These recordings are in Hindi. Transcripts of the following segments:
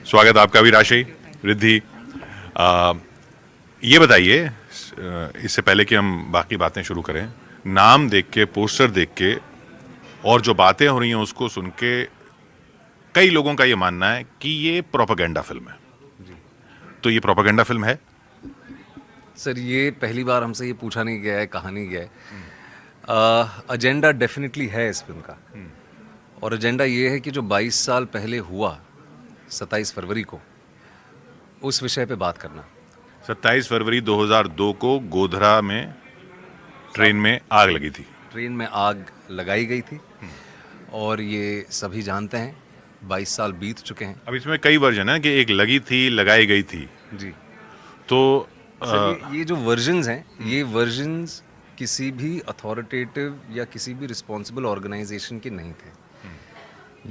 स्वागत आपका भी राशि रिद्धि। ये बताइए, इससे पहले कि हम बाकी बातें शुरू करें, नाम देख के, पोस्टर देख के और जो बातें हो रही हैं उसको सुन के कई लोगों का ये मानना है कि ये प्रोपेगेंडा फिल्म है। तो ये प्रोपेगेंडा फिल्म है? सर, ये पहली बार हमसे ये पूछा नहीं गया है, कहा नहीं गया है। एजेंडा डेफिनेटली है इस फिल्म का। और एजेंडा ये है कि जो 22 साल पहले हुआ 27 फरवरी को, उस विषय पे बात करना। 27 फरवरी 2002 को गोधरा में ट्रेन में आग लगी थी। ट्रेन में आग लगाई गई थी और ये सभी जानते हैं 22 साल बीत चुके हैं। अब इसमें कई वर्जन है कि एक लगी थी, लगाई गई थी। जी। तो सर, ये जो वर्जन्स हैं, ये वर्जन्स किसी भी अथॉरिटेटिव या किसी भी रिस्पॉन्सिबल ऑर्गेनाइजेशन के नहीं थे।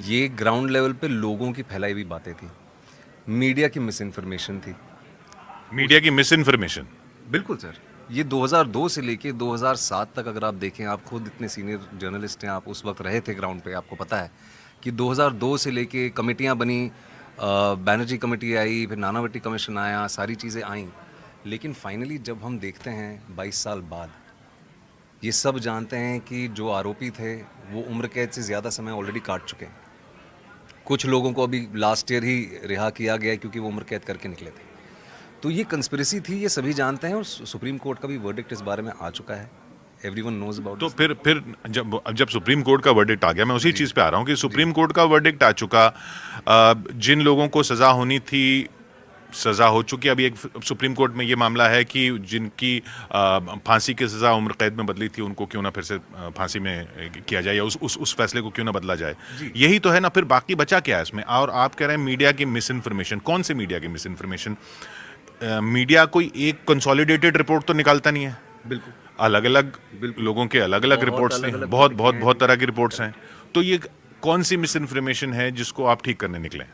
ये ग्राउंड लेवल पे लोगों की फैलाई हुई बातें थी, मीडिया की मिस इन्फॉर्मेशन थी। मीडिया की मिस इन्फॉर्मेशन? बिल्कुल सर। ये 2002 से लेके 2007 तक अगर आप देखें, आप खुद इतने सीनियर जर्नलिस्ट हैं, आप उस वक्त रहे थे ग्राउंड पे, आपको पता है कि 2002 से लेके कमेटियां बनी, बैनर्जी कमेटी आई, फिर नानावटी कमीशन आया, सारी चीज़ें आईं, लेकिन फाइनली जब हम देखते हैं 22 साल बाद, ये सब जानते हैं कि जो आरोपी थे वो उम्र कैद से ज़्यादा समय ऑलरेडी काट चुके हैं। कुछ लोगों को अभी लास्ट ईयर ही रिहा किया गया क्योंकि वो उम्र कैद करके निकले थे। तो ये कंस्पिरेसी थी, ये सभी जानते हैं और सुप्रीम कोर्ट का भी वर्डिक्ट इस बारे में आ चुका है। Everyone knows about. तो फिर जब सुप्रीम कोर्ट का वर्डिक्ट आ गया, मैं उसी चीज़ पे आ रहा हूँ कि सुप्रीम कोर्ट का वर्डिक्ट आ चुका, जिन लोगों को सज़ा होनी थी सज़ा हो चुकी। अभी एक सुप्रीम कोर्ट में ये मामला है कि जिनकी फांसी की सज़ा उम्र कैद में बदली थी, उनको क्यों ना फिर से फांसी में किया जाए या उस फैसले को क्यों ना बदला जाए। यही तो है ना। फिर बाकी बचा क्या है इसमें? और आप कह रहे हैं मीडिया की मिस इन्फॉर्मेशन। कौन सी मीडिया की मिस इन्फॉर्मेशन? मीडिया कोई एक कंसोलिडेटेड रिपोर्ट तो निकालता नहीं है। बिल्कुल अलग अलग लोगों के अलग अलग रिपोर्ट्स हैं, बहुत तरह की रिपोर्ट्स हैं। तो ये कौन सी मिस इन्फॉर्मेशन है जिसको आप ठीक करने निकले?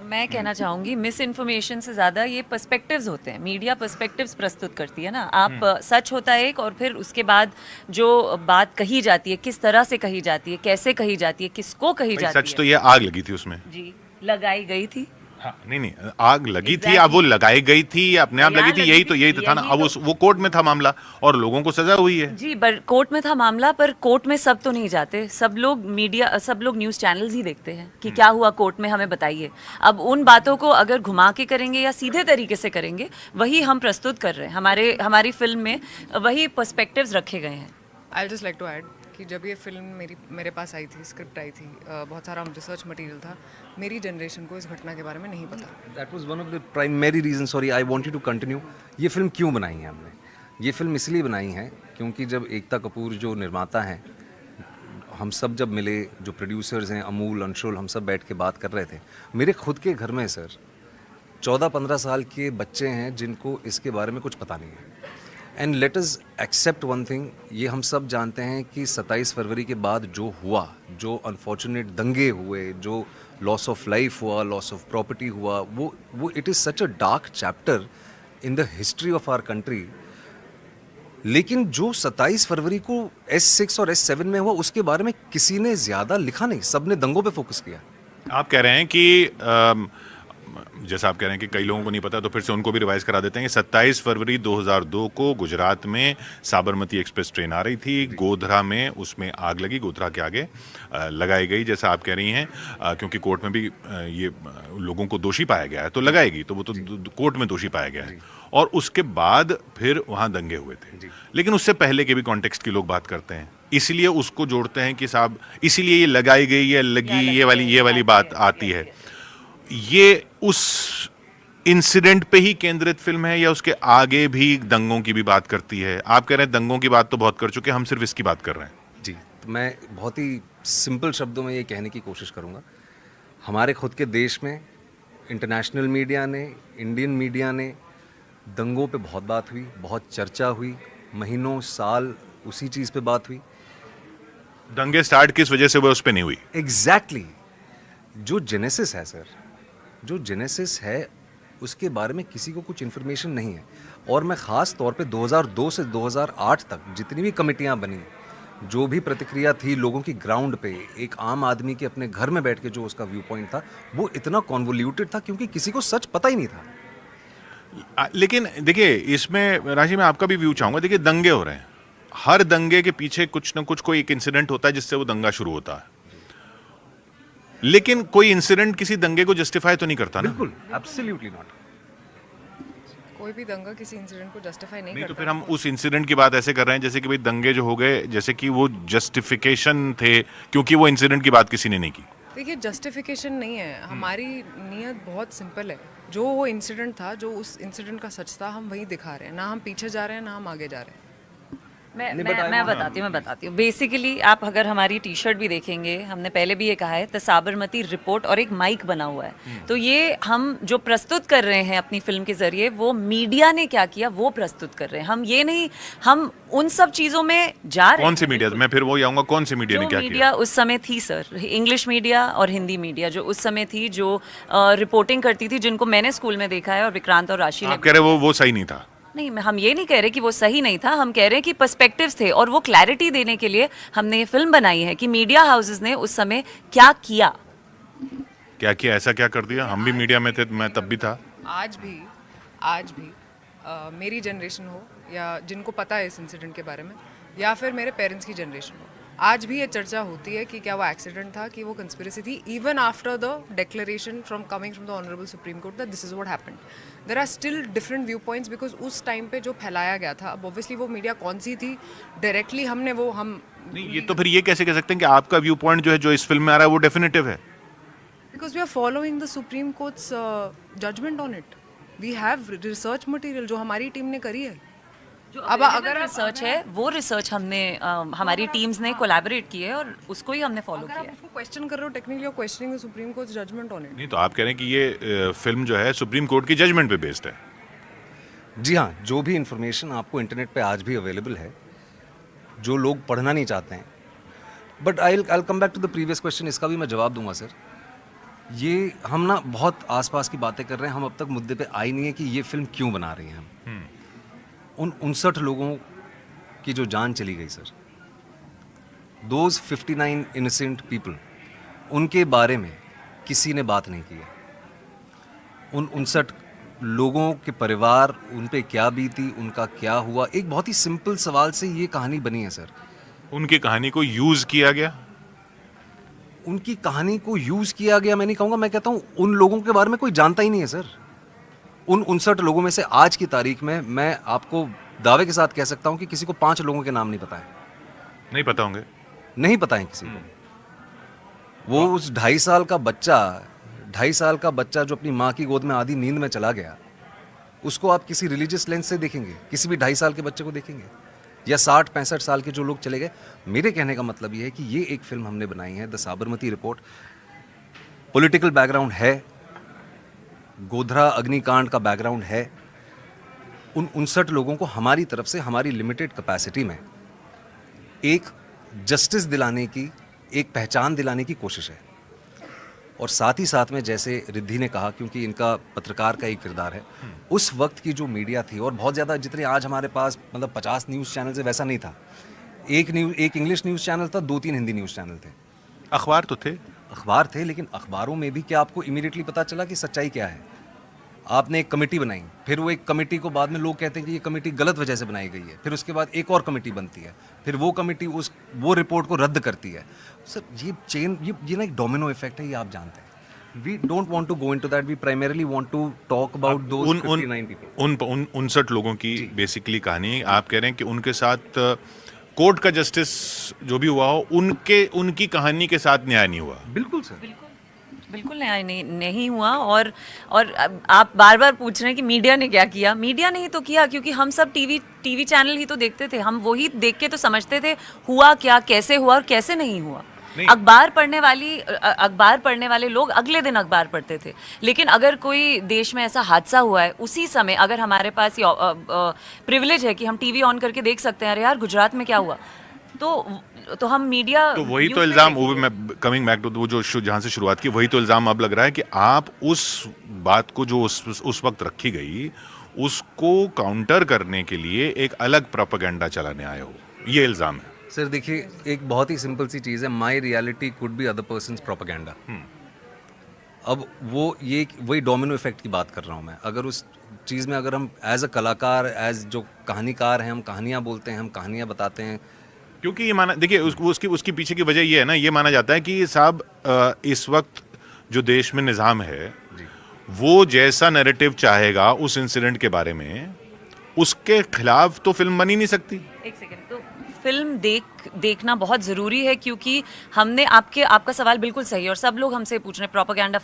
मैं कहना चाहूँगी, मिस इन्फॉर्मेशन से ज़्यादा ये पर्सपेक्टिव्स होते हैं। मीडिया पर्सपेक्टिव्स प्रस्तुत करती है ना। आप सच होता है एक, और फिर उसके बाद जो बात कही जाती है, किस तरह से कही जाती है, कैसे कही जाती है, किसको कही जाती है। सच तो ये आग लगी थी उसमें। जी, लगाई गई थी। हाँ, नहीं, आग लगी थी। अब वो लगाई गई थी या अपने आप लगी थी, यही तो था ना। अब वो कोर्ट में था मामला और लोगों को सजा हुई है। जी, पर कोर्ट में था मामला, पर कोर्ट में सब तो नहीं जाते। सब लोग न्यूज़ चैनल्स ही देखते हैं कि क्या हुआ कोर्ट में, हमें बताइए। अब उन बातों को अगर घुमा के करेंगे या सीधे तरीके से करेंगे, वही हम प्रस्तुत कर रहे हैं। हमारी फिल्म में वही पर्सपेक्टिव्स रखे गए हैं। I just like to add कि जब ये फिल्म मेरे पास आई थी, स्क्रिप्ट आई थी, बहुत सारा रिसर्च मटेरियल था, मेरी जनरेशन को इस घटना के बारे में नहीं पता। That was one of the primary reason. Sorry, I want you to continue. ये फिल्म क्यों बनाई है हमने? ये फिल्म इसलिए बनाई है क्योंकि जब एकता कपूर जो निर्माता हैं, हम सब जब मिले, जो प्रोड्यूसर्स हैं, अमूल, अंशुल, हम सब बैठ के बात कर रहे थे। मेरे खुद के घर में सर 14-15 साल के बच्चे हैं जिनको इसके बारे में कुछ पता नहीं है। And let us except one thing, ये हम सब जानते हैं कि 27 फरवरी के बाद जो हुआ, जो अनफॉर्चुनेट दंगे हुए, जो लॉस ऑफ लाइफ हुआ, लॉस ऑफ प्रॉपर्टी हुआ, वो it is such a dark chapter in the history of our country. लेकिन जो 27 फरवरी को S6 और S7 में हुआ, उसके बारे में किसी ने ज़्यादा लिखा नहीं, सब ने दंगों पे फोकस किया। आप कह रहे हैं कि जैसा आप कह रहे हैं कि कई लोगों को नहीं पता, तो फिर से उनको भी रिवाइज करा देते हैं कि 27 फरवरी 2002 को गुजरात में साबरमती एक्सप्रेस ट्रेन आ रही थी, गोधरा में उसमें आग लगी, गोधरा के आगे लगाई गई, जैसा आप कह रही हैं, क्योंकि कोर्ट में भी ये लोगों को दोषी पाया गया है, तो लगाएगी, तो वो तो कोर्ट में दोषी पाया गया है। और उसके बाद फिर वहाँ दंगे हुए थे। लेकिन उससे पहले के भी कॉन्टेक्स्ट की लोग बात करते हैं, इसलिए उसको जोड़ते हैं कि साहब इसीलिए ये लगाई गई है, लगी, ये वाली बात आती है। ये उस इंसिडेंट पे ही केंद्रित फिल्म है या उसके आगे भी दंगों की भी बात करती है? आप कह रहे हैं दंगों की बात तो बहुत कर चुके हैं, हम सिर्फ इसकी बात कर रहे हैं। जी, तो मैं बहुत ही सिंपल शब्दों में ये कहने की कोशिश करूँगा। हमारे खुद के देश में इंटरनेशनल मीडिया ने, इंडियन मीडिया ने दंगों पे बहुत बात हुई, बहुत चर्चा हुई, महीनों साल उसी चीज़ पे बात हुई। दंगे स्टार्ट किस वजह से हुए उस पे नहीं हुई। एग्जैक्टली जो जेनेसिस है सर, जो जेनेसिस है उसके बारे में किसी को कुछ इन्फॉर्मेशन नहीं है। और मैं ख़ास तौर पे 2002 से 2008 तक जितनी भी कमेटियां बनी, जो भी प्रतिक्रिया थी लोगों की ग्राउंड पे, एक आम आदमी के अपने घर में बैठ के जो उसका व्यू पॉइंट था, वो इतना कॉन्वोल्यूटेड था क्योंकि किसी को सच पता ही नहीं था। लेकिन देखिए, इसमें राशि मैं आपका भी व्यू चाहूंगा। देखिए, दंगे हो रहे हैं, हर दंगे के पीछे कुछ ना कुछ कोई एक इंसिडेंट होता है जिससे वो दंगा शुरू होता है, लेकिन कोई इंसिडेंट किसी दंगे को जस्टिफाई तो नहीं करता ना। बिल्कुल, एब्सोल्युटली नॉट। कोई भी दंगा किसी इंसिडेंट को जस्टिफाई नहीं नहीं तो करता। फिर हम उस इंसिडेंट की बात ऐसे कर रहे हैं जैसे कि भाई दंगे जो हो गए, जैसे कि वो जस्टिफिकेशन थे क्योंकि वो इंसिडेंट की बात किसी ने नहीं की। देखिए, जस्टिफिकेशन नहीं है, हमारी नीयत बहुत सिंपल है। जो वो इंसिडेंट था, जो उस इंसिडेंट का सच था, हम वही दिखा रहे हैं। ना हम पीछे जा रहे हैं, ना हम आगे जा रहे हैं। मैं बताती हूँ बेसिकली। आप अगर हमारी टी शर्ट भी देखेंगे, हमने पहले भी ये कहा है, द साबरमती रिपोर्ट, और एक माइक बना हुआ है। तो ये हम जो प्रस्तुत कर रहे हैं अपनी फिल्म के जरिए, वो मीडिया ने क्या किया वो प्रस्तुत कर रहे हैं। हम ये नहीं, हम उन सब चीजों में जा रहे हैं। कौन सी मीडिया, मैं फिर वो आऊंगा, कौन सी मीडिया ने जो क्या मीडिया किया? उस समय थी सर, इंग्लिश मीडिया और हिंदी मीडिया जो उस समय थी, जो रिपोर्टिंग करती थी, जिनको मैंने स्कूल में देखा है और विक्रांत और राशि ने। आप कह रहे वो सही नहीं था? नहीं, हम ये नहीं कह रहे कि वो सही नहीं था, हम कह रहे हैं कि पर्सपेक्टिव्स थे, और वो क्लैरिटी देने के लिए हमने ये फिल्म बनाई है कि मीडिया हाउसेस ने उस समय क्या किया। क्या किया, ऐसा क्या कर दिया? हम भी मीडिया में थे, मैं तब भी था। आज भी मेरी जनरेशन हो या जिनको पता है इस इंसिडेंट के बारे में, या फिर मेरे पेरेंट्स की जनरेशन हो, आज भी ये चर्चा होती है कि क्या वो एक्सीडेंट था, कि वो कंस्पिरेसी थी, even after the declaration from coming from the honourable supreme court that this is what happened. There are still different view points, because उस टाइम पे जो फैलाया गया था, अब ऑब्वियसली वो मीडिया कौन सी थी डायरेक्टली हमने वो हम नहीं, ये तो फिर ये कैसे कह सकते हैं कि आपका व्यू पॉइंट जो है, जो इस फिल्म में आ रहा है, वो डेफिनेटिव है? Because we are following the supreme court's judgement on it. We have research material जो हमारी टीम ने करी है। अब अगर रिसर्च है, वो रिसर्च हमने हमारी टीम्स ने कोलैबोरेट की है और उसको ही हमने फॉलो अगर किया आप है। उसको क्वेश्चन कर रहे हो, technically you are questioning the supreme court's judgement on it. नहीं तो आप कह रहे हैं कि ये फिल्म जो है सुप्रीम कोर्ट की जजमेंट पे बेस्ड है? जी हाँ, जो भी इंफॉर्मेशन आपको इंटरनेट पे आज भी अवेलेबल है, जो लोग पढ़ना नहीं चाहते हैं, but I come back to the previous question, इसका भी मैं जवाब दूंगा सर। ये हम ना बहुत आसपास की बातें कर रहे हैं, हम अब तक मुद्दे पे आई नहीं है कि ये फिल्म क्यों बना रहे हैं हम। उन 59 लोगों की जो जान चली गई सर, दोज 59 इनोसेंट पीपल, उनके बारे में किसी ने बात नहीं की है। उन 59 लोगों के परिवार, उन पे क्या बीती, उनका क्या हुआ, एक बहुत ही सिंपल सवाल से ये कहानी बनी है सर। उनकी कहानी को यूज किया गया? उनकी कहानी को यूज किया गया मैं नहीं कहूँगा, मैं कहता हूँ उन लोगों के बारे में कोई जानता ही नहीं है सर। उन 59 लोगों में से आज की तारीख में मैं आपको दावे के साथ कह सकता हूँ कि किसी को 5 लोगों के नाम नहीं पता है। नहीं पता होंगे? नहीं पता है किसी को। वो उस 2.5 साल का बच्चा जो अपनी माँ की गोद में आधी नींद में चला गया, उसको आप किसी रिलीजियस लेंस से देखेंगे? किसी भी 2.5 साल के बच्चे को देखेंगे? या 60-65 साल के जो लोग चले गए? मेरे कहने का मतलब ये है कि ये एक फिल्म हमने बनाई है, the Sabarmati report. Political background है, गोधरा अग्निकांड का बैकग्राउंड है। उन 59 लोगों को हमारी तरफ से, हमारी लिमिटेड कैपेसिटी में एक जस्टिस दिलाने की, एक पहचान दिलाने की कोशिश है। और साथ ही साथ में, जैसे रिद्धि ने कहा, क्योंकि इनका पत्रकार का एक किरदार है, उस वक्त की जो मीडिया थी, और बहुत ज़्यादा जितने आज हमारे पास मतलब 50 न्यूज़ चैनल से वैसा नहीं था। एक इंग्लिश न्यूज़ चैनल था, 2-3 हिंदी न्यूज़ चैनल थे। अखबार तो थे? अखबार थे, लेकिन अखबारों में भी क्या आपको इमीडिएटली पता चला कि सच्चाई क्या है? आपने एक कमेटी बनाई, फिर वो एक कमेटी को बाद में लोग कहते हैं कि ये कमेटी गलत वजह से बनाई गई है, फिर उसके बाद एक और कमेटी बनती है, फिर वो कमेटी वो रिपोर्ट को रद्द करती है। सर ये चेन, ये ना एक डोमिनो इफेक्ट है, ये आप जानते हैं। We don't want to go into that, we primarily want to talk about those 59 people. उन 59 लोगों की बेसिकली कहानी आप कह रहे हैं कि उनके साथ कोर्ट का जस्टिस जो भी हुआ हो, उनकी कहानी के साथ न्याय नहीं हुआ? बिल्कुल सर, बिल्कुल न्याय नहीं हुआ। और आप बार बार पूछ रहे हैं कि मीडिया ने क्या किया। मीडिया ने ही तो किया, क्योंकि हम सब टीवी चैनल ही तो देखते थे, हम वही देख के तो समझते थे हुआ क्या, कैसे हुआ और कैसे नहीं हुआ। अखबार पढ़ने वाले लोग अगले दिन अखबार पढ़ते थे, लेकिन अगर कोई देश में ऐसा हादसा हुआ है, उसी समय अगर हमारे पास ये प्रिविलेज है कि हम टीवी ऑन करके देख सकते हैं, अरे यार गुजरात में क्या हुआ, तो हम मीडिया, तो वही तो इल्जाम, वो मैं कमिंग बैक टू वो जो जहां से शुरुआत की, वही तो इल्जाम अब लग रहा है कि आप उस बात को जो उस वक्त रखी गई, उसको काउंटर करने के लिए एक अलग प्रोपेगेंडा चलाने आए हो, ये इल्जाम है। सर देखिए, एक बहुत ही सिंपल सी चीज़ है, my reality could be other persons propaganda. अब वो ये वही डोमिनो इफेक्ट की बात कर रहा हूँ मैं। अगर उस चीज़ में अगर हम एज अ कलाकार, एज जो कहानीकार हैं, हम कहानियाँ बोलते हैं, हम कहानियाँ बताते हैं। क्योंकि ये माना, देखिए उसकी पीछे की वजह ये है ना, ये माना जाता है कि साहब इस वक्त जो देश में निज़ाम है वो जैसा नैरेटिव चाहेगा उस इंसिडेंट के बारे में, उसके खिलाफ तो फिल्म बन ही नहीं सकती। एक सेकंड, तो फिल्म देखना बहुत ज़रूरी है, क्योंकि हमने आपका सवाल बिल्कुल सही है और सब लोग हमसे पूछ रहे हैं प्रोपेगेंडा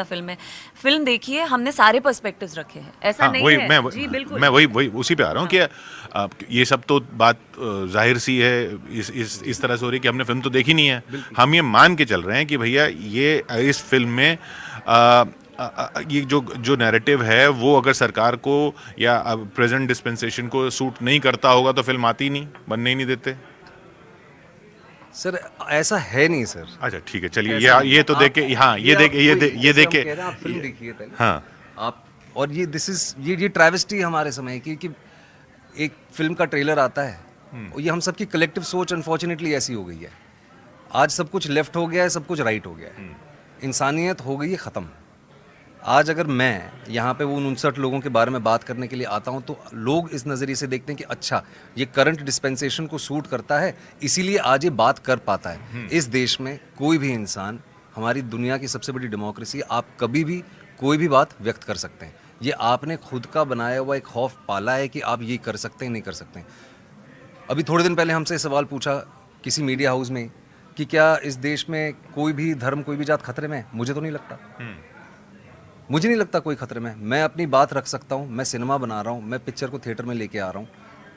फिल्म है। फिल्म देखिए, हमने सारे पर्सपेक्टिव्स रखे हैं, ऐसा नहीं वही है। जी बिल्कुल, मैं वही उसी पे आ रहा हूँ कि ये सब तो बात जाहिर सी है, इस तरह से हो रही है कि हमने फिल्म तो देखी नहीं है। हम ये मान के चल रहे हैं कि भैया ये इस फिल्म में ये जो नैरेटिव है वो अगर सरकार को या प्रेजेंट डिस्पेंसेशन को सूट नहीं करता होगा तो फिल्म आती नहीं, बनने ही नहीं देते। सर ऐसा है नहीं सर। अच्छा ठीक है, चलिए ये तो देख के, हाँ ये देख के आप फिल्म देखिए पहले। हाँ आप, और ये दिस इज ये ट्रैवेस्टी हमारे समय की कि एक फिल्म का ट्रेलर आता है और ये हम सबकी कलेक्टिव सोच अनफॉर्चुनेटली ऐसी हो गई है। आज सब कुछ लेफ्ट हो गया है, सब कुछ राइट हो गया है, इंसानियत हो गई है ख़त्म। आज अगर मैं यहाँ पे वो 59 लोगों के बारे में बात करने के लिए आता हूँ तो लोग इस नज़रिए से देखते हैं कि अच्छा ये करंट डिस्पेंसेशन को सूट करता है, इसीलिए आज ये बात कर पाता है। इस देश में कोई भी इंसान, हमारी दुनिया की सबसे बड़ी डेमोक्रेसी, आप कभी भी कोई भी बात व्यक्त कर सकते हैं। ये आपने खुद का बनाया हुआ एक खौफ पाला है कि आप ये कर सकते हैं, नहीं कर सकते हैं। अभी थोड़े दिन पहले हमसे सवाल पूछा किसी मीडिया हाउस में कि क्या इस देश में कोई भी धर्म, कोई भी जात खतरे में है। मुझे तो नहीं लगता, मुझे नहीं लगता कोई खतरे में। मैं अपनी बात रख सकता हूँ, मैं सिनेमा बना रहा हूँ, मैं पिक्चर को थिएटर में लेके आ रहा हूँ,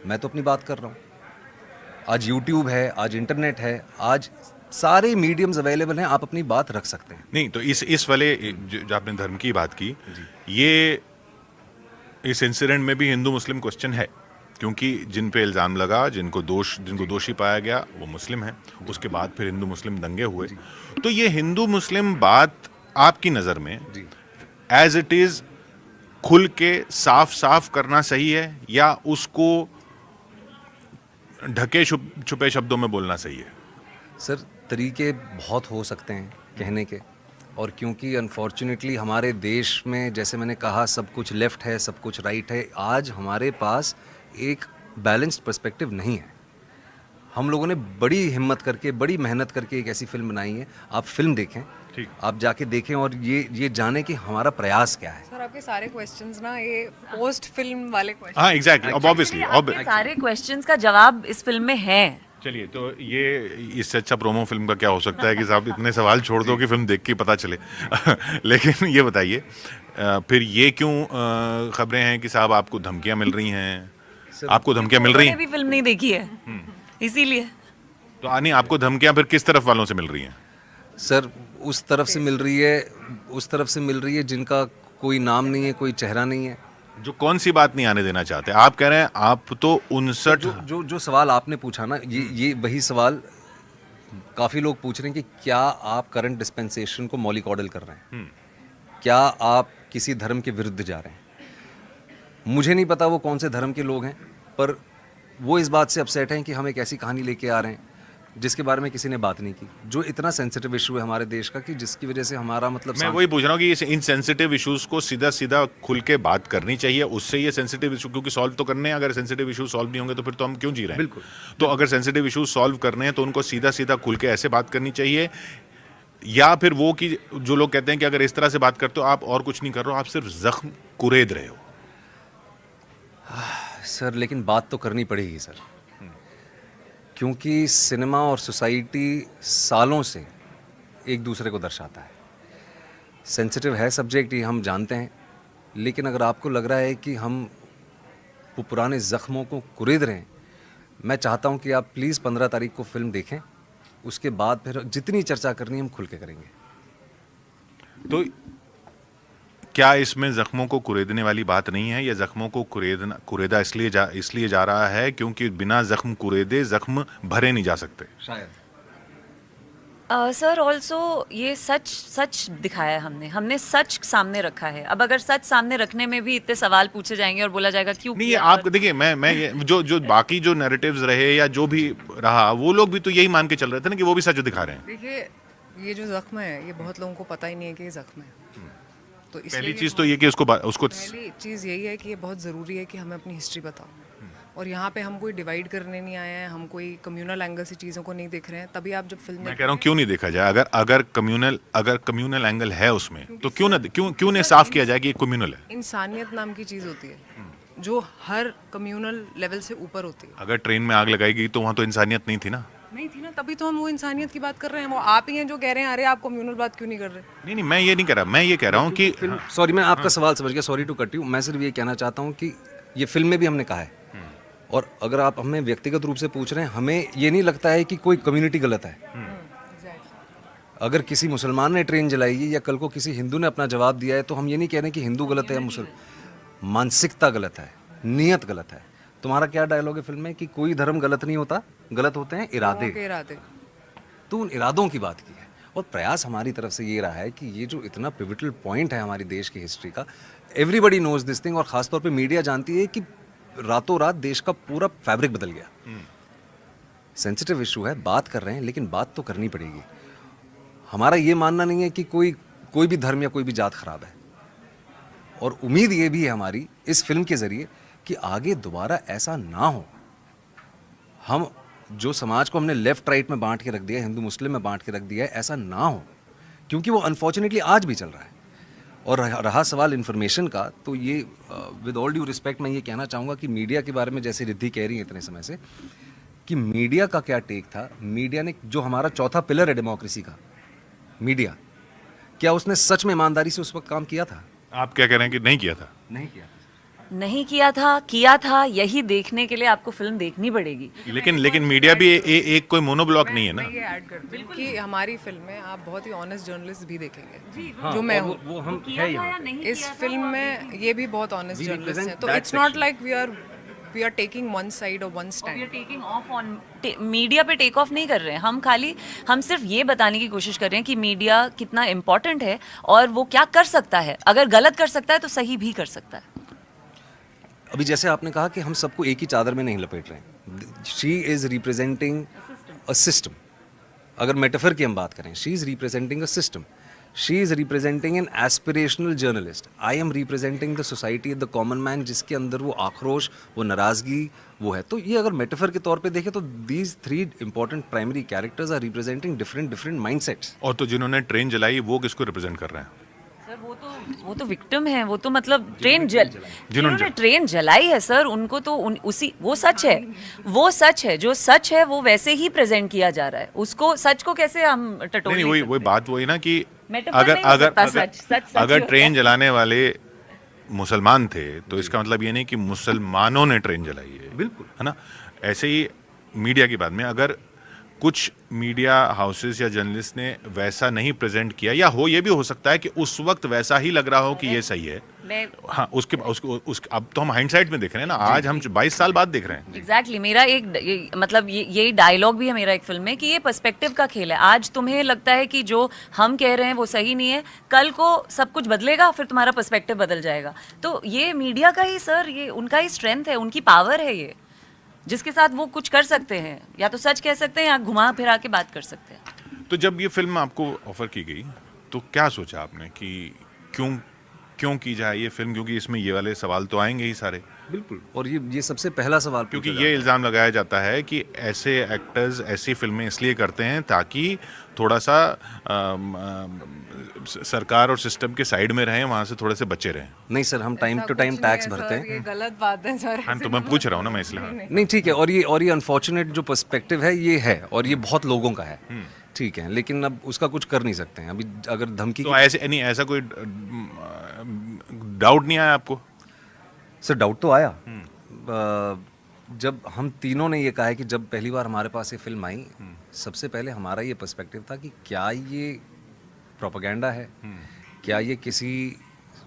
मैं तो अपनी बात कर रहा हूँ। आज यूट्यूब है, आज इंटरनेट है, आज सारे मीडियम्स अवेलेबल हैं, आप अपनी बात रख सकते हैं। नहीं तो इस वाले जो आपने धर्म की बात की, ये इस इंसिडेंट में भी हिंदू मुस्लिम क्वेश्चन है, क्योंकि जिन पे इल्ज़ाम लगा, जिनको दोषी पाया गया वो मुस्लिम है। उसके बाद फिर हिंदू मुस्लिम दंगे हुए। तो ये हिंदू मुस्लिम बात आपकी नज़र में एज इट इज खुल के साफ करना सही है या उसको ढके छुपे शब्दों में बोलना सही है? सर तरीके बहुत हो सकते हैं कहने के, और क्योंकि अनफॉर्चुनेटली हमारे देश में, जैसे मैंने कहा, सब कुछ लेफ्ट है, सब कुछ राइट है। आज हमारे पास एक बैलेंस्ड पर्सपेक्टिव नहीं है। हम लोगों ने बड़ी हिम्मत करके, बड़ी मेहनत करके एक ऐसी फिल्म बनाई है। आप फिल्म देखें, ठीक, आप जाके देखें और ये जाने कि हमारा प्रयास क्या है। सर आपके सारे क्वेश्चंस ना ये पोस्ट फिल्म वाले क्वेश्चन। हाँ एग्जैक्टली, ऑब्वियसली आपके सारे क्वेश्चंस का जवाब इस फिल्म में है। चलिए, तो ये इससे अच्छा प्रोमो फिल्म का क्या हो सकता है कि साहब इतने सवाल छोड़ दो कि फिल्म देख के पता चले। लेकिन ये बताइए, फिर ये क्यों खबरें हैं कि साहब आपको धमकियां मिल रही हैं? आपको धमकियां मिल रही हैं? भी फिल्म नहीं देखी है इसीलिए। तो आनी आपको धमकियां फिर किस तरफ वालों से मिल रही हैं? सर उस तरफ से मिल रही है जिनका कोई नाम नहीं है, कोई चेहरा नहीं है। जो कौन सी बात नहीं आने देना चाहते? आप कह रहे हैं आप तो 59 जो सवाल आपने पूछा ना, ये वही सवाल काफ़ी लोग पूछ रहे हैं कि क्या आप करंट डिस्पेंसेशन को मौलिक ऑर्डर कर रहे हैं, क्या आप किसी धर्म के विरुद्ध जा रहे हैं। मुझे नहीं पता वो कौन से धर्म के लोग हैं, पर वो इस बात से अपसेट हैं कि हम एक ऐसी कहानी लेके आ रहे हैं जिसके बारे में किसी ने बात नहीं की, जो इतना सेंसिटिव इशू है हमारे देश का, कि जिसकी वजह से हमारा मतलब। मैं वही पूछ रहा हूँ कि इस इनसेंसिटिव इश्यूज को सीधा खुल के बात करनी चाहिए, उससे ये सेंसिटिव इशू क्योंकि सॉल्व तो करने हैं। अगर सेंसिटिव इशू सॉल्व नहीं होंगे तो फिर तो हम क्यों जी रहे हैं? बिल्कुल। तो अगर सेंसिटिव इशू सॉल्व करने हैं तो उनको सीधा खुल के ऐसे बात करनी चाहिए, या फिर वो कि जो लोग कहते हैं कि अगर इस तरह से बात करते हो आप और कुछ नहीं कर रहे हो, आप सिर्फ जख्म कुरेद रहे हो। सर लेकिन बात तो करनी पड़ेगी सर, क्योंकि सिनेमा और सोसाइटी सालों से एक दूसरे को दर्शाता है। सेंसिटिव है सब्जेक्ट, ये हम जानते हैं, लेकिन अगर आपको लग रहा है कि हम वो पुराने ज़ख्मों को कुरेद रहे हैं, मैं चाहता हूं कि आप प्लीज़ 15 तारीख को फिल्म देखें, उसके बाद फिर जितनी चर्चा करनी है हम खुल के करेंगे। तो क्या इसमें जख्मों को कुरेदने वाली बात नहीं है, या जख्मों को कुरेदा इसलिए जा रहा है क्योंकि बिना जख्म कुरेदे जख्म भरे नहीं जा सकते? शायद सर ऑल्सो ये सच दिखाया है हमने सच सामने रखा है। अब अगर सच सामने रखने में भी इतने सवाल पूछे जाएंगे और बोला जाएगा क्यों नहीं, किया, आप देखिए, मैं ये जो बाकी जो नैरेटिव्स रहे या जो भी रहा, वो लोग भी तो यही मान के चल रहे थे ना कि वो भी सच दिखा रहे हैं। देखिए, ये जो जख्म है, ये बहुत लोगों को पता ही नहीं है कि ये जख्म है। तो इसलिए पहली चीज तो ये कि उसको पहली चीज़ यही है कि ये बहुत ज़रूरी है कि हमें अपनी हिस्ट्री बताओ। और यहाँ पे हम कोई डिवाइड करने नहीं आए हैं, हम कोई कम्युनल एंगल से चीज़ों को नहीं देख रहे हैं। तभी आप जब फिल्म मैं कह रहा हूँ क्यों नहीं देखा जाए, अगर कम्युनल एंगल है उसमें, तो क्यों नहीं साफ किया जाए कि ये कम्युनल है। इंसानियत नाम की चीज़ होती है जो हर कम्युनल लेवल से ऊपर होती है। अगर ट्रेन में आग लगाई गई तो वहां तो इंसानियत नहीं थी ना। नहीं थी ना, तभी तो हम वो इंसानियत की बात कर रहे हैं। वो आप ही हैं जो कह रहे हैं अरे आप कम्युनल बात क्यों नहीं कर रहे। नहीं, मैं ये नहीं कह रहा, मैं ये कह रहा हूँ कि सॉरी, मैं आपका सवाल समझ गया, सॉरी टू कट यू। मैं सिर्फ ये कहना चाहता हूँ कि ये फिल्म में भी हमने कहा है, और अगर आप हमें व्यक्तिगत रूप से पूछ रहे हैं, हमें ये नहीं लगता है कि कोई कम्युनिटी गलत है। अगर किसी मुसलमान ने ट्रेन जलाई है या कल को किसी हिंदू ने अपना जवाब दिया है, तो हम ये नहीं कह रहे कि हिंदू गलत है या मुसलमान। मानसिकता गलत है, नियत गलत है। तुम्हारा क्या डायलॉग है फिल्म में कि कोई धर्म गलत नहीं होता, गलत होते हैं इरादे। तो उन इरादों की बात की है, और प्रयास हमारी तरफ से ये रहा है कि ये जो इतना पिवटल पॉइंट है हमारी देश की हिस्ट्री का, एवरीबडी नोज दिस थिंग, और खासतौर पे मीडिया जानती है कि रातों रात देश का पूरा फैब्रिक बदल गया। सेंसिटिव इशू है, बात कर रहे हैं, लेकिन बात तो करनी पड़ेगी। हमारा ये मानना नहीं है कि कोई भी धर्म या कोई भी जात खराब है, और उम्मीद ये भी है हमारी इस फिल्म के जरिए कि आगे दोबारा ऐसा ना हो। हम जो समाज को हमने लेफ्ट राइट में बांट के रख दिया, हिंदू मुस्लिम में बांट के रख दिया है, ऐसा ना हो, क्योंकि वो अनफॉर्चुनेटली आज भी चल रहा है। और रहा सवाल इन्फॉर्मेशन का, तो ये विद ऑल ड्यू रिस्पेक्ट मैं ये कहना चाहूँगा कि मीडिया के बारे में जैसे रिद्धि कह रही है इतने समय से, कि मीडिया का क्या टेक था। मीडिया ने, जो हमारा चौथा पिलर है डेमोक्रेसी का, मीडिया, क्या उसने सच में ईमानदारी से उस वक्त काम किया था? आप क्या कह रहे हैं कि नहीं किया था? नहीं किया था, यही देखने के लिए आपको फिल्म देखनी पड़ेगी। लेकिन मीडिया भी एक कोई मोनोब्लॉक नहीं है ना। मैं ये ऐड करती हूँ कि हमारी फिल्म में आप बहुत ही ऑनेस्ट जर्नलिस्ट भी देखेंगे, जो मैं हूँ। वो हम है यहाँ पे। इस फिल्म में ये भी बहुत ऑनेस्ट जर्नलिस्ट हैं। तो it's not like we are taking one side और वन स्टैंड। मीडिया पे टेक ऑफ नहीं कर रहे हैं हम सिर्फ ये बताने की कोशिश कर रहे हैं कि मीडिया कितना इम्पोर्टेंट है और वो क्या कर सकता है। अगर गलत कर सकता है तो सही भी कर सकता है। अभी जैसे आपने कहा कि हम सबको एक ही चादर में नहीं लपेट रहे हैं। She is representing a system. अगर मेटाफर की हम बात करें, she is representing a system. She is representing N aspirational journalist. I am representing the society, the common man, जिसके अंदर वो आक्रोश, वो नाराजगी वो है। तो ये अगर मेटाफर के तौर पे देखें तो these three important primary characters are representing different mindsets. और तो जिन्होंने ट्रेन जलाई वो किसको रिप्रेजेंट कर रहे हैं? सर वो तो विक्टिम है। वो तो मतलब जिन्होंने ट्रेन जलाई है सर, उनको तो वो सच है जो सच है वो वैसे ही प्रेजेंट किया जा रहा है। उसको सच को कैसे हम टटोल नहीं, वही बात वही ना कि Metaphor नहीं हो सकता, सच अगर ही ट्रेन होता जलाने वाले मुसलमान थे तो इसका मतलब ये नहीं कि मुसलमानों ने ट्रेन जलाई है। बिल्कुल, है ना। ऐसे ही मीडिया की बात में, अगर कुछ मीडिया हाउसेस या जर्नलिस्ट ने वैसा नहीं प्रेजेंट किया, या ये भी हो सकता है कि उस वक्त वैसा ही लग रहा हो कि ये सही है। हाँ, उसके अब तो हम हाइंडसाइट में देख रहे हैं ना, आज हम 22 साल बाद देख रहे हैं। एग्जैक्टली मेरा मतलब यही डायलॉग भी है मेरा एक फिल्म में कि ये पर्सपेक्टिव का खेल है। आज तुम्हें लगता है कि जो हम कह रहे हैं वो सही नहीं है, कल को सब कुछ बदलेगा, फिर तुम्हारा पर्सपेक्टिव बदल जाएगा। तो ये मीडिया का ही सर, ये उनका ही स्ट्रेंथ है, उनकी पावर है ये, जिसके साथ वो कुछ कर सकते हैं। या तो सच कह सकते हैं या घुमा फिरा के बात कर सकते हैं। तो जब ये फिल्म आपको ऑफर की गई तो क्या सोचा आपने कि क्यों की जाए ये फिल्म? क्योंकि इसमें ये वाले सवाल तो आएंगे ही सारे। बिल्कुल, और ये सबसे पहला सवाल, क्योंकि ये इल्ज़ाम लगाया जाता है कि ऐसे एक्टर्स ऐसी फिल्में इसलिए करते हैं ताकि थोड़ा सा सरकार और सिस्टम के साइड में रहें, वहाँ से थोड़े से बचे रहें। नहीं सर, हम टाइम टू टाइम टैक्स भरते हैं। ये गलत बात है सर। हाँ, तो मैं पूछ रहा हूँ ना, मैं इसलिए। नहीं ठीक है, और ये अनफॉर्चुनेट जो पर्सपेक्टिव है ये है, और ये बहुत लोगों का है, ठीक है, लेकिन अब उसका कुछ कर नहीं सकते हैं। अभी अगर धमकी तो ऐसा कोई डाउट नहीं आया आपको? सर डाउट तो आया। जब हम तीनों ने ये कहा है कि जब पहली बार हमारे पास ये फिल्म आई, सबसे पहले हमारा ये पर्सपेक्टिव था कि क्या ये प्रोपेगेंडा है, क्या ये किसी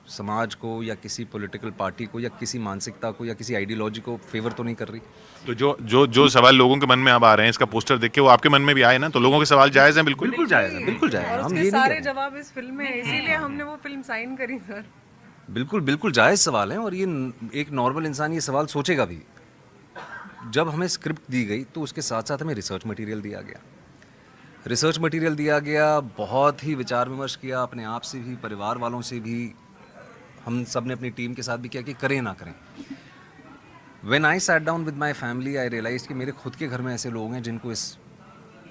समाज को या किसी पॉलिटिकल पार्टी को या किसी मानसिकता को या किसी आइडियोलॉजी को फेवर तो नहीं कर रही। तो जो सवाल लोगों के मन में अब आ रहे हैं, इसका पोस्टर देख के वो आपके मन में भी आए ना, तो लोगों के सवाल जायज़ हैं बिल्कुल। बिल्कुल जायज़ है, बिल्कुल जायज़ है। और हम उसके ये नहीं कह सारे रहे। जवाब इस फिल्म में है, इसीलिए हमने वो फिल्म साइन करी सर। बिल्कुल बिल्कुल जायज़ सवाल है, और ये एक नॉर्मल इंसान ये सवाल सोचेगा भी। जब हमें स्क्रिप्ट दी गई तो उसके साथ साथ हमें रिसर्च मटेरियल दिया गया। रिसर्च मटेरियल दिया गया, बहुत ही विचार विमर्श किया, अपने आप से भी, परिवार वालों से भी, हम सब ने अपनी टीम के साथ भी किया कि करें ना करें। When I sat down with my family I realise कि मेरे खुद के घर में ऐसे लोग हैं जिनको इस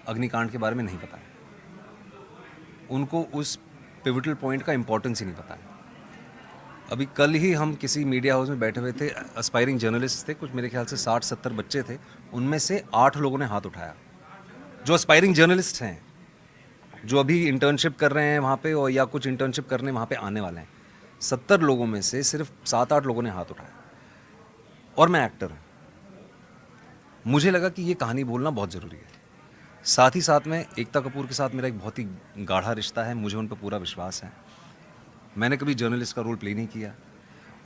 अग्निकांड के बारे में नहीं पता है, उनको उस पिवटल पॉइंट का इम्पोर्टेंस ही नहीं पता है। अभी कल ही हम किसी मीडिया हाउस में बैठे हुए थे, एस्पायरिंग जर्नलिस्ट थे, कुछ मेरे ख्याल से 60-70 बच्चे थे, उनमें से 8 लोगों ने हाथ उठाया जो एस्पायरिंग जर्नलिस्ट हैं, जो अभी इंटर्नशिप कर रहे हैं वहाँ पे, और या कुछ इंटर्नशिप करने वहाँ पे आने वाले हैं। 70 लोगों में से सिर्फ 7-8 लोगों ने हाथ उठाया, और मैं एक्टर हूँ। मुझे लगा कि ये कहानी बोलना बहुत ज़रूरी है। साथ ही साथ में एकता कपूर के साथ मेरा एक बहुत ही गाढ़ा रिश्ता है, मुझे उन पर पूरा विश्वास है। मैंने कभी जर्नलिस्ट का रोल प्ले नहीं किया,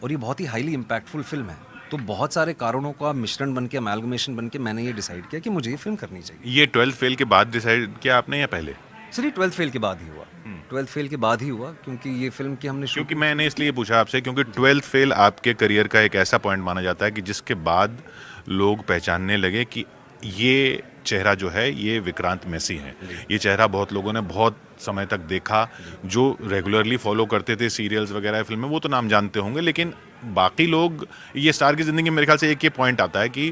और ये बहुत ही हाईली इम्पैक्टफुल फिल्म है। तो बहुत सारे कारणों का मिश्रण बन के, अमेलगमेशन बन के मैंने ये डिसाइड किया कि मुझे ये फिल्म करनी चाहिए। ये 12th फेल के बाद डिसाइड किया आपने या पहले? सर ये 12th फेल के बाद ही हुआ। 12th फेल के बाद ही हुआ, क्योंकि ये फिल्म की हमने क्योंकि मैंने इसलिए पूछा आपसे क्योंकि 12th फेल आपके करियर का एक ऐसा पॉइंट माना जाता है कि जिसके बाद लोग पहचानने लगे कि ये चेहरा जो है ये विक्रांत मैसी है। ये चेहरा बहुत लोगों ने बहुत समय तक देखा, जो रेगुलरली फॉलो करते थे सीरियल्स वगैरह, फिल्में, वो तो नाम जानते होंगे, लेकिन बाकी लोग, ये स्टार की ज़िंदगी में मेरे ख्याल से एक ये पॉइंट आता है कि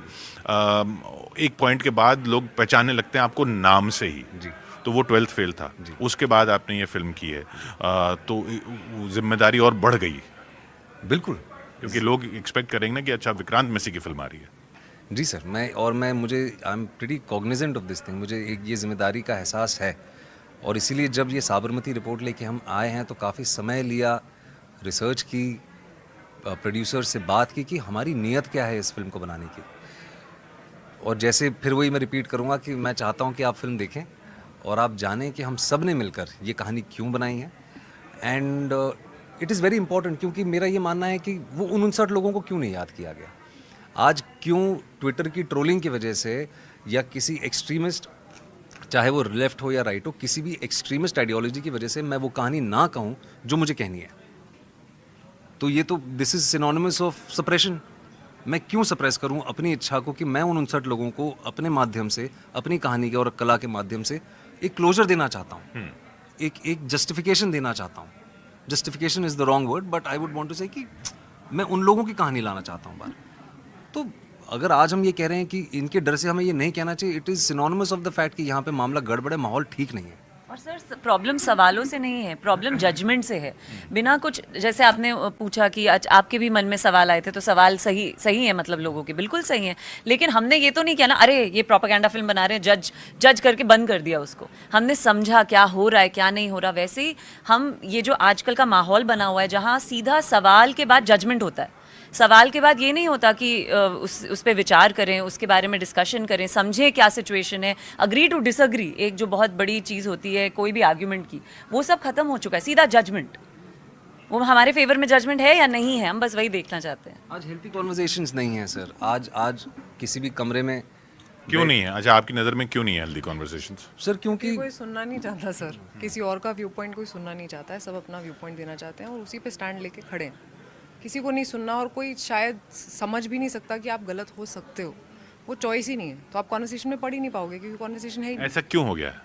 एक पॉइंट के बाद लोग पहचानने लगते हैं आपको नाम से ही। जी। तो वो 12th फेल था, उसके बाद आपने ये फिल्म की है, तो जिम्मेदारी और बढ़ गई, बिल्कुल, क्योंकि लोग एक्सपेक्ट करेंगे ना कि अच्छा विक्रांत मैसी की फिल्म आ रही है। जी सर। मैं मुझे I am pretty Cognizant of this thing. मुझे एक ये जिम्मेदारी का एहसास है, और इसीलिए जब ये साबरमती रिपोर्ट लेके हम आए हैं तो काफ़ी समय लिया, रिसर्च की, प्रोड्यूसर से बात की कि हमारी नीयत क्या है इस फिल्म को बनाने की। और जैसे फिर वही मैं रिपीट करूँगा कि मैं चाहता हूँ कि आप फिल्म देखें और आप जानें कि हम सब ने मिलकर ये कहानी क्यों बनाई है। And it is very important, क्योंकि मेरा ये मानना है कि वो 59 लोगों को क्यों नहीं याद किया गया। आज क्यों ट्विटर की ट्रोलिंग की वजह से, या किसी एक्सट्रीमिस्ट, चाहे वो लेफ्ट हो या राइट हो, किसी भी एक्सट्रीमिस्ट आइडियोलॉजी की वजह से मैं वो कहानी ना कहूँ जो मुझे कहनी है, तो ये तो this is synonymous of suppression. मैं क्यों सप्रेस करूं अपनी इच्छा को कि मैं उन 59 लोगों को अपने माध्यम से, अपनी कहानी के और कला के माध्यम से एक क्लोजर देना चाहता हूं, एक जस्टिफिकेशन देना चाहता हूं। Justification is the wrong word, but I would want to say कि मैं उन लोगों की कहानी लाना चाहता हूं बाहर। तो अगर आज हम ये कह रहे हैं कि इनके डर से हमें ये नहीं कहना चाहिए, it is synonymous of the fact कि यहाँ पे मामला गड़बड़ है, माहौल ठीक नहीं है। और सर प्रॉब्लम सवालों से नहीं है, प्रॉब्लम जजमेंट से है। बिना कुछ, जैसे आपने पूछा कि आज आपके भी मन में सवाल आए थे, तो सवाल सही है, मतलब लोगों के बिल्कुल सही है, लेकिन हमने ये तो नहीं किया ना, अरे ये प्रोपेगेंडा फिल्म बना रहे हैं, जज करके बंद कर दिया उसको। हमने समझा क्या हो रहा है, क्या नहीं हो रहा। वैसे ही हम, ये जो आजकल का माहौल बना हुआ है जहाँ सीधा सवाल के बाद जजमेंट होता है, सवाल के बाद ये नहीं होता कि उस पर विचार करें, उसके बारे में डिस्कशन करें, समझें क्या सिचुएशन है, अग्री टू डिसअग्री, एक जो बहुत बड़ी चीज़ होती है कोई भी आर्ग्यूमेंट की, वो सब खत्म हो चुका है। सीधा जजमेंट, वो हमारे फेवर में जजमेंट है या नहीं है, हम बस वही देखना चाहते हैं। आज हेल्थी कॉन्वर्जेशंस नहीं है सर। आज किसी भी कमरे में क्यों नहीं है? अच्छा, आपकी नज़र में क्यों नहीं है हेल्दी कॉन्वर्सेशंस? सर, क्योंकि कोई सुनना नहीं चाहता सर, किसी और का व्यू पॉइंट कोई सुनना नहीं चाहता है, सब अपना व्यू पॉइंट देना चाहते हैं और उसी पे स्टैंड लेके खड़े हैं। किसी को नहीं सुनना, और कोई शायद समझ भी नहीं सकता कि आप गलत हो सकते हो, वो चॉइस ही नहीं है, तो आप कॉन्वर्सेशन में पढ़ ही नहीं पाओगे, क्योंकि कॉन्वर्सेशन है ही नहीं। ऐसा क्यों हो गया है?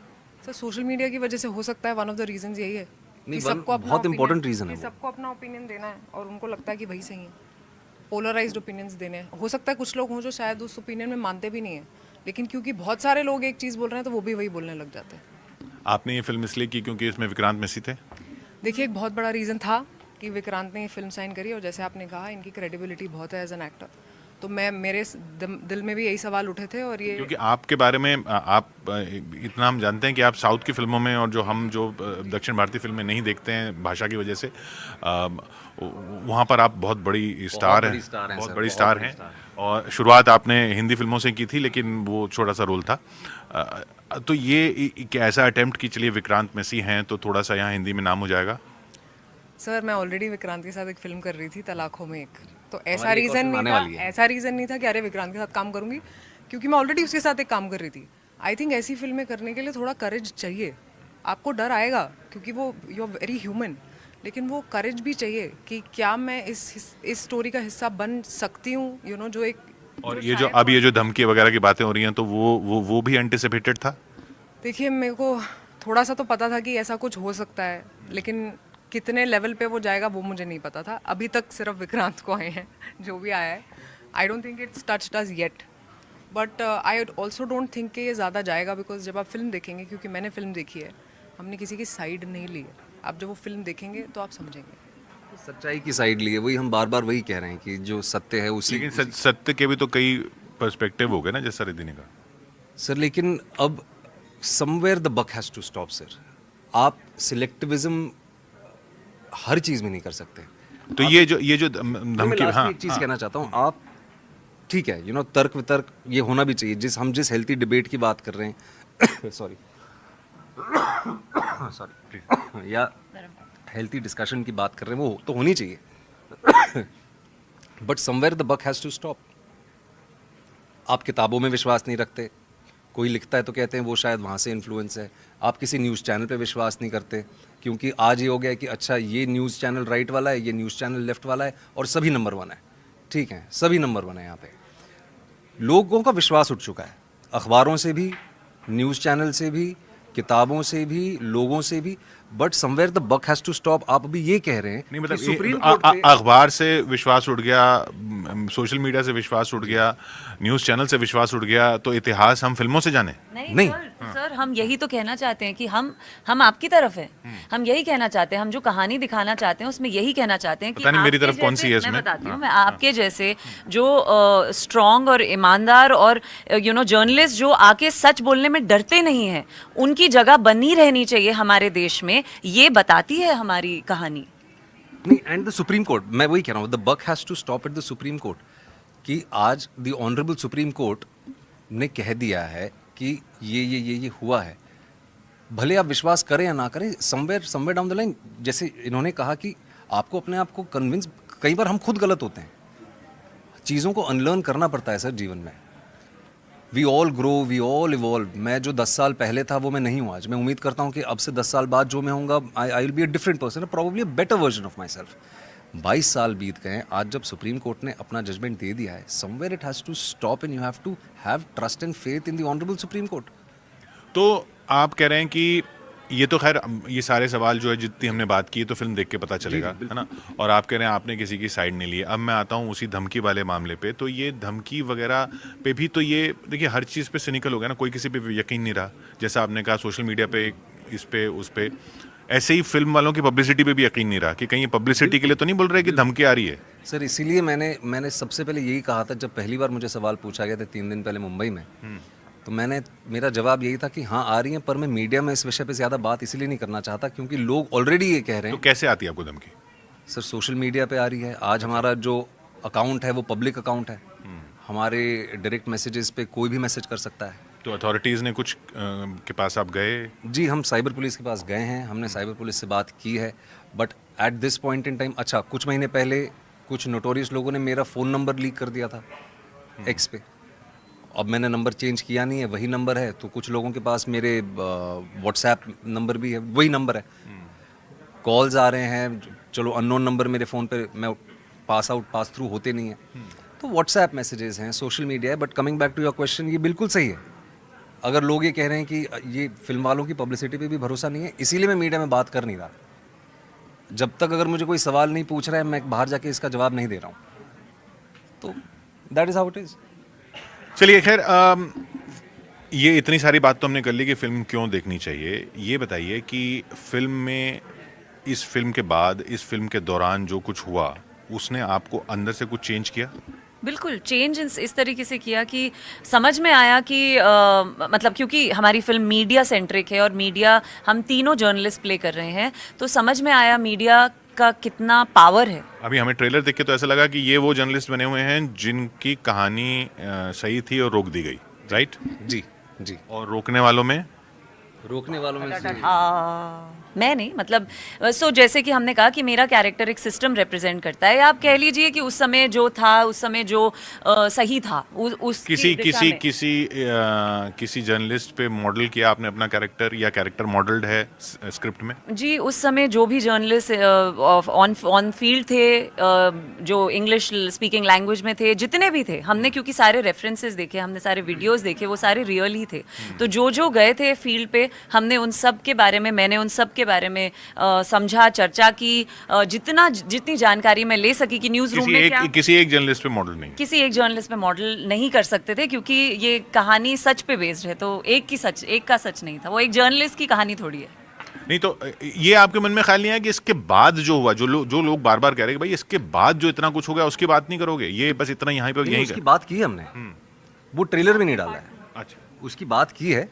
सर सोशल मीडिया की वजह से हो सकता है, वन ऑफ द रीजंस यही है नहीं, कि सबको अपना बहुत opinion- important reason है कि वो। सबको अपना ओपिनियन देना है और उनको लगता है कि वही सही है। पोलराइज्ड ओपिनियंस देने हैं। हो सकता है कुछ लोग हों जो शायद उस ओपिनियन में मानते भी नहीं है, लेकिन क्योंकि बहुत सारे लोग एक चीज़ बोल रहे हैं तो वो भी वही बोलने लग जाते हैं। आपने ये फिल्म इसलिए की क्योंकि इसमें विक्रांत मैसी थे? देखिए, एक बहुत बड़ा रीज़न था कि विक्रांत ने ये फिल्म साइन करी, और जैसे आपने कहा इनकी क्रेडिबिलिटी बहुत है एज एन एक्टर, तो मेरे दिल में भी यही सवाल उठे थे। और ये क्योंकि आपके बारे में आप इतना हम जानते हैं कि आप साउथ की फिल्मों में, और जो दक्षिण भारतीय फिल्में नहीं देखते हैं भाषा की वजह से, वहाँ पर आप बहुत बड़ी स्टार हैं, बहुत बड़ी स्टार हैं। और शुरुआत आपने हिंदी फिल्मों से की थी, लेकिन वो छोटा सा रोल था। तो ये एक ऐसा अटेम्प्ट कि चलिए विक्रांत मैसी हैं तो थोड़ा सा यहाँ हिंदी में नाम हो जाएगा। सर मैं ऑलरेडी विक्रांत के साथ एक फिल्म कर रही थी तलाकों में एक, तो ऐसा हमारी एक और रीज़न फिल्म नहीं आने था, वाली है। ऐसा रीज़न नहीं था कि अरे विक्रांत के साथ काम करूंगी, क्योंकि मैं ऑलरेडी उसके साथ एक काम कर रही थी। आई थिंक ऐसी फिल्में करने के लिए थोड़ा करेज चाहिए। आपको डर आएगा क्योंकि वो यू आर वेरी ह्यूमन, लेकिन वो करेज भी चाहिए कि क्या मैं इस स्टोरी का हिस्सा बन सकती हूँ, यू नो, जो एक और ये जो अब ये जो धमकी वगैरह की बातें हो रही हैं तो वो भी एंटिसिपेटेड था? देखिए मेरे को थोड़ा सा तो पता था कि ऐसा कुछ हो सकता है, लेकिन कितने लेवल पे वो जाएगा वो मुझे नहीं पता था। अभी तक सिर्फ विक्रांत को आए हैं जो भी आया है। I don't think it's touched us yet, but I also don't think कि ये ज़्यादा जाएगा, बिकॉज जब आप फिल्म देखेंगे, क्योंकि मैंने फिल्म देखी है, हमने किसी की साइड नहीं ली है। आप जब वो फिल्म देखेंगे तो आप समझेंगे। सच्चाई की साइड लिए, वही हम बार बार वही कह रहे हैं कि जो सत्य है उसी लेकिन सत्य के भी तो कई पर्सपेक्टिव हो गए ना, जैसा रिद्धि ने कहा। सर, लेकिन अब somewhere the buck has to stop sir. आप सिलेक्टिविज्म हर चीज में नहीं कर सकते। तो ये जो मैं धमकी, last हाँ में एक चीज कहना चाहता हूँ, आप ठीक है, यू नो, तर्क वितर्क ये होना भी चाहिए। हम जिस हेल्थी डिबेट की बात कर रहे हैं सॉरी या हेल्थी डिस्कशन की बात कर रहे हैं, वो तो होनी चाहिए। But somewhere the buck has to stop. आप किताबों में विश्वास नहीं रखते, कोई लिखता है तो कहते हैं वो शायद वहाँ से इन्फ्लुएंस है। आप किसी न्यूज़ चैनल पे विश्वास नहीं करते, क्योंकि आज ये हो गया है कि अच्छा ये न्यूज़ चैनल राइट वाला है, ये न्यूज़ चैनल लेफ्ट वाला है, और सभी नंबर 1 है। ठीक है, सभी नंबर 1 है यहाँ पे। लोगों का विश्वास उठ चुका है, अखबारों से भी, न्यूज़ चैनल से भी, किताबों से भी, लोगों से भी। But somewhere the buck has to stop. आप अभी ये कह रहे हैं नहीं, मतलब कि सुप्रीम कोर्ट पे अखबार से विश्वास उठ गया, सोशल मीडिया से विश्वास उठ गया, न्यूज़ चैनल से विश्वास उठ गया, तो इतिहास हम फिल्मों से जाने? नहीं। सर हम यही तो कहना चाहते हैं कि हम आपकी तरफ हैं। हम यही कहना चाहते हैं, हम जो कहानी दिखाना चाहते हैं उसमें यही कहना चाहते हैं कि पता नहीं मेरी आपके तरफ कौन सी है जैसे- इसमें। मैं बताती हूँ, मैं आपके जैसे जो स्ट्रांग और ईमानदार और यू नो जर्नलिस्ट जो आके सच बोलने में डरते नहीं हैं, उनकी जगह बनी रहनी चाहिए हमारे देश में। ये बताती है हमारी कहानी। नहीं, एंड द सुप्रीम कोर्ट, मैं वही कह रहा हूँ, the buck has to stop at the supreme court. कि आज द ऑनरेबल सुप्रीम कोर्ट ने कह दिया है कि ये हुआ है। भले आप विश्वास करें या ना करें, समवेयर डाउन द लाइन, जैसे इन्होंने कहा कि आपको अपने आप को कन्विंस, कई बार हम खुद गलत होते हैं, चीज़ों को अनलर्न करना पड़ता है सर जीवन में। We all grow, we all evolve. मैं जो 10 साल पहले था वो मैं नहीं हूँ आज। मैं उम्मीद करता हूँ कि अब से 10 साल बाद जो मैं होऊंगा, I will be a different person, probably a better version of my self. 22 साल बीत गए हैं, आज जब सुप्रीम कोर्ट ने अपना जजमेंट दे दिया है, somewhere it has to stop and you have to have trust and faith in the honourable supreme court. तो आप कह रहे हैं कि ये तो खैर ये सारे सवाल जो है जितनी हमने बात की है तो फिल्म देख के पता चलेगा, है ना। और आप कह रहे हैं आपने किसी की साइड नहीं ली। अब मैं आता हूँ उसी धमकी वाले मामले पे। तो ये धमकी वगैरह पे भी तो ये देखिए हर चीज़ पे सिनिकल हो गया ना, कोई किसी पे यकीन नहीं रहा। जैसा आपने कहा सोशल मीडिया पे, इस पे, उस पे, ऐसे ही फिल्म वालों की पब्लिसिटी पे भी यकीन नहीं रहा कि कहीं पब्लिसिटी के लिए तो नहीं बोल रहे कि धमकी आ रही है। सर इसीलिए मैंने सबसे पहले यही कहा था, जब पहली बार मुझे सवाल पूछा गया था 3 दिन पहले मुंबई में, तो मेरा जवाब यही था कि हाँ आ रही हैं, पर मैं मीडिया में इस विषय पे ज़्यादा बात इसलिए नहीं करना चाहता क्योंकि लोग ऑलरेडी ये कह रहे तो हैं। कैसे आती है आपको धमकी? सर सोशल मीडिया पे आ रही है। आज हमारा जो अकाउंट है वो पब्लिक अकाउंट है। हमारे डायरेक्ट मैसेजेस पे कोई भी मैसेज कर सकता है। तो अथॉरिटीज़ ने कुछ के पास आप गए? जी, हम साइबर पुलिस के पास गए हैं, हमने साइबर पुलिस से बात की है। But at this point in time, अच्छा कुछ महीने पहले कुछ नोटोरियस लोगों ने मेरा फ़ोन नंबर लीक कर दिया था एक्स पे। अब मैंने नंबर चेंज किया नहीं है, वही नंबर है। तो कुछ लोगों के पास मेरे व्हाट्सएप नंबर भी है, वही नंबर है। कॉल्स आ रहे हैं, चलो अननोन नंबर मेरे फ़ोन पे मैं पास थ्रू होते नहीं है। तो व्हाट्सएप मैसेजेस हैं, सोशल मीडिया है। But coming back to your question, ये बिल्कुल सही है। अगर लोग ये कह रहे हैं कि ये फिल्म वालों की पब्लिसिटी पे भी भरोसा नहीं है, इसीलिए मैं मीडिया में बात कर नहीं रहा। जब तक अगर मुझे कोई सवाल नहीं पूछ रहा है, मैं बाहर जाके इसका जवाब नहीं दे रहा हूँ। तो that is how it is. चलिए खैर, ये इतनी सारी बात तो हमने कर ली कि फिल्म क्यों देखनी चाहिए। ये बताइए कि फिल्म में, इस फिल्म के बाद, इस फिल्म के दौरान जो कुछ हुआ, उसने आपको अंदर से कुछ चेंज किया? बिल्कुल चेंज इस तरीके से किया कि समझ में आया कि मतलब क्योंकि हमारी फिल्म मीडिया सेंट्रिक है और मीडिया, हम तीनों जर्नलिस्ट प्ले कर रहे हैं, तो समझ में आया मीडिया का कितना पावर है। अभी हमें ट्रेलर देख के तो ऐसा लगा कि ये वो जर्नलिस्ट बने हुए हैं जिनकी कहानी सही थी और रोक दी गई, राइट? जी जी। और रोकने वालों में रोकने वालों में से हाँ मैं नहीं, मतलब सो जैसे कि हमने कहा कि मेरा कैरेक्टर एक सिस्टम रिप्रेजेंट करता है, आप कह लीजिए कि उस समय जो था, उस समय जो सही था, उस किसी जर्नलिस्ट पे मॉडल किया आपने अपना कैरेक्टर, या कैरेक्टर मॉडल्ड है स्क्रिप्ट में? जी, उस समय जो भी जर्नलिस्ट ऑन फील्ड थे, जो इंग्लिश स्पीकिंग लैंग्वेज में थे, जितने भी थे, हमने क्योंकि सारे रेफरेंसेस देखे, हमने सारे वीडियोस देखे, वो सारे रियल ही थे। तो जो गए थे फील्ड पे, हमने उन सब के बारे में, मैंने उन सब के बारे में समझा, चर्चा की, जितनी जानकारी मैं ले सकी कि न्यूज़ रूम में क्या। किसी एक जर्नलिस्ट पे मॉडल नहीं? किसी एक जर्नलिस्ट पे मॉडल नहीं कर सकते थे, क्योंकि ये कहानी सच पे बेस्ड है, तो एक का सच नहीं था, वो एक जर्नलिस्ट की कहानी थोड़ी है। नहीं तो ये आपके मन में ख्याल नहीं है कि इसके बाद जो हुआ, जो लोग बार बार कह रहे हैं कि भाई इसके बाद जो इतना कुछ हो गया उसकी बात नहीं करोगे, ये बस इतना यहाँ पे यही उसकी बात की हमने, वो ट्रेलर भी नहीं डाला है। अच्छा, उसकी बात की है,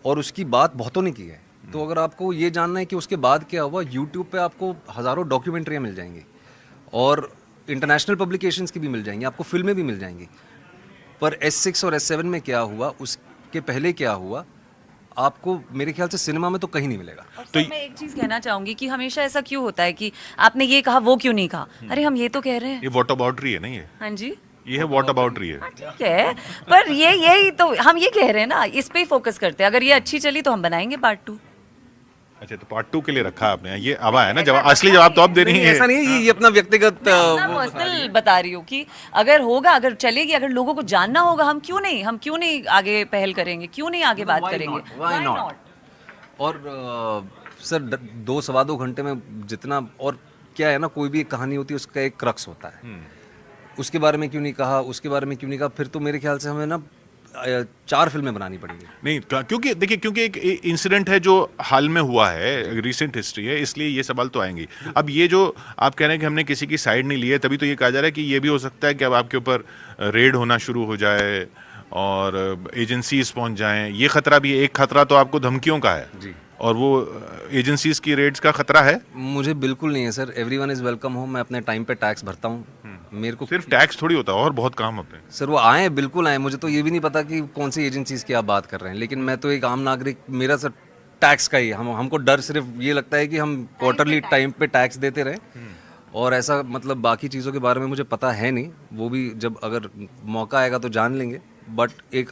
और उसकी बात बहुतों ने की है। तो अगर आपको ये जानना है कि उसके बाद क्या हुआ, यूट्यूब पे आपको हज़ारों डॉक्यूमेंट्रियाँ मिल जाएंगी, और इंटरनेशनल पब्लिकेशंस की भी मिल जाएंगी, आपको फिल्में भी मिल जाएंगी। पर S6 और S7 में क्या हुआ, उसके पहले क्या हुआ, आपको मेरे ख्याल से सिनेमा में तो कहीं नहीं मिलेगा। तो मैं एक चीज कहना चाहूंगी कि हमेशा ऐसा क्यों होता है कि आपने ये कहा, वो क्यों नहीं कहा? अरे हम ये तो कह रहे हैं। ये व्हाट अबाउटरी है, नहीं है? हाँ जी, ये है व्हाट अबाउटरी है। ठीक है, पर यही तो हम ये कह रहे हैं ना, इस पे ही फोकस करते हैं। अगर ये अच्छी चली तो हम बनाएंगे पार्ट 2। अच्छा, तो पार्ट 2 के लिए रखा आपने, ये अब है ना जवाब, असली जवाब तो अब दे रही है। ऐसा नहीं है, ये अपना व्यक्तिगत पर्सनल बता रही हूँ कि अगर होगा, अगर चलेगी, अगर लोगों को जानना होगा, हम क्यों नहीं आगे पहल करेंगे, क्यों नहीं आगे बात करेंगे? Why not? और सर 2-2.25 घंटे में जितना, और क्या है ना, कोई भी एक कहानी होती है, उसका एक क्रक्स होता है। उसके बारे में क्यों नहीं कहा, उसके बारे में क्यों नहीं कहा, फिर तो मेरे ख्याल से हमें ना 4 फिल्में बनानी पड़ेंगी। नहीं, क्योंकि देखिए, क्योंकि एक इंसिडेंट है जो हाल में हुआ है, रिसेंट हिस्ट्री है, इसलिए ये सवाल तो आएंगे। अब ये जो आप कह रहे हैं कि हमने किसी की साइड नहीं ली है, तभी तो ये कहा जा रहा है कि ये भी हो सकता है कि अब आपके ऊपर रेड होना शुरू हो जाए और एजेंसीज पहुंच जाएं। ये खतरा भी है। एक खतरा तो आपको धमकियों का है जी, और वो एजेंसीज की रेड्स का खतरा है। मुझे बिल्कुल नहीं है सर, एवरीवन इज वेलकम हो। मैं अपने टाइम पे टैक्स भरता हूँ, मेरे को सिर्फ टैक्स थोड़ी होता है, और बहुत काम होते हैं। सर वो आए, बिल्कुल आए। मुझे तो ये भी नहीं पता कि कौन सी एजेंसीज की आप बात कर रहे हैं, लेकिन मैं तो एक आम नागरिक, मेरा सर टैक्स का ही, हमको डर सिर्फ ये लगता है कि हम क्वार्टरली टाइम पे टैक्स देते रहें, और ऐसा मतलब बाकी चीज़ों के बारे में मुझे पता है नहीं। वो भी जब अगर मौका आएगा तो जान लेंगे। बट एक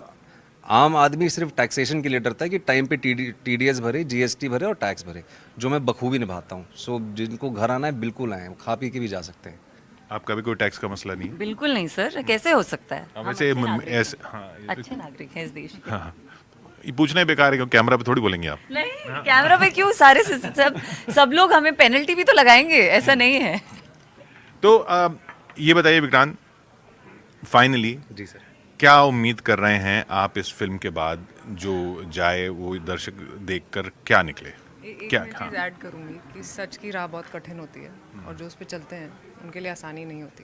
आम आदमी सिर्फ टैक्सेशन के लिए डरता है कि टाइम पे TDS भरे, GST भरे और टैक्स भरे, जो मैं बखूबी निभाता हूँ। सो जिनको घर आना है बिल्कुल आए, खा पी के भी जा सकते हैं। आपका भी कोई टैक्स का मसला नहीं है? बिल्कुल नहीं सर, कैसे हो सकता है? हम वैसे अच्छे हाँ, अच्छे नागरिक हैं इस देश के। हाँ, ये पूछना ही बेकार है, क्योंकि कैमरा पे थोड़ी बोलेंगे आप। नहीं, कैमरा पे क्यों, सारे सब लोग हमें पेनल्टी भी तो लगाएंगे, ऐसा नहीं है। तो ये बताइए विक्रांत, फाइनली जी सर, क्या उम्मीद कर रहे हैं आप इस फिल्म के बाद, जो जाए वो दर्शक देखकर क्या निकले? क्या? मैं चीज़ ऐड करूँगी कि सच की राह बहुत कठिन होती है, और जो उस पर चलते हैं उनके लिए आसानी नहीं होती।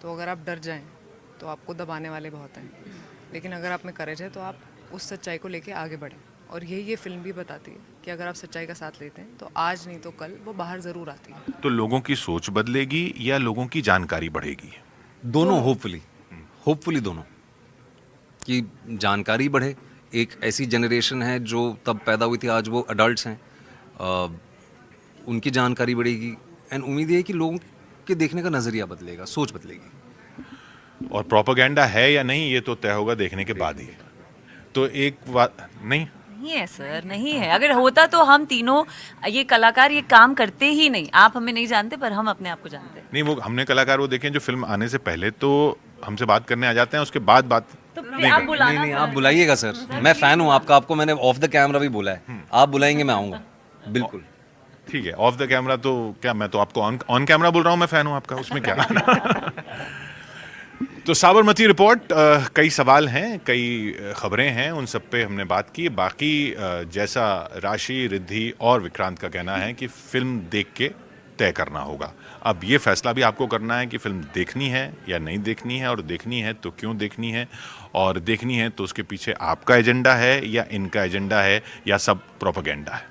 तो अगर आप डर जाएं तो आपको दबाने वाले बहुत हैं, लेकिन अगर आप में करेज है तो आप उस सच्चाई को लेके आगे बढ़ें। और यही ये फिल्म भी बताती है कि अगर आप सच्चाई का साथ लेते हैं तो आज नहीं तो कल वो बाहर ज़रूर आती है। तो लोगों की सोच बदलेगी या लोगों की जानकारी बढ़ेगी? दोनों, होपफुली दोनों की जानकारी बढ़े। एक ऐसी जनरेशन है जो तब पैदा हुई थी, आज वो अडल्ट्स हैं, उनकी जानकारी बढ़ेगी, एंड उम्मीद है कि लोगों के देखने का नज़रिया बदलेगा, सोच बदलेगी। और प्रोपेगेंडा है या नहीं, ये तो तय होगा देखने के बाद ही। तो एक बात नहीं है सर, नहीं है। अगर होता तो हम तीनों ये कलाकार ये काम करते ही नहीं। आप हमें नहीं जानते, पर हम अपने आप को जानते हैं। नहीं, वो हमने कलाकार वो देखे जो फिल्म आने से पहले तो हमसे बात करने आ जाते हैं, उसके बाद बात तो आप बुलाना। नहीं, आप बुलाइएगा सर, मैं फ़ैन हूँ आपका, आपको मैंने ऑफ द कैमरा भी बोला है, आप बुलाएंगे मैं आऊँगा बिल्कुल। ठीक है, ऑफ द कैमरा तो क्या, मैं तो आपको ऑन कैमरा बोल रहा हूँ, मैं फ़ैन हूँ आपका, उसमें क्या। तो साबरमती रिपोर्ट, कई सवाल हैं, कई खबरें हैं, उन सब पे हमने बात की। बाकी जैसा राशि, रिद्धि और विक्रांत का कहना है कि फिल्म देख के तय करना होगा। अब ये फैसला भी आपको करना है कि फिल्म देखनी है या नहीं देखनी है, और देखनी है तो क्यों देखनी है, और देखनी है तो उसके पीछे आपका एजेंडा है या इनका एजेंडा है, या सब प्रोपेगेंडा है।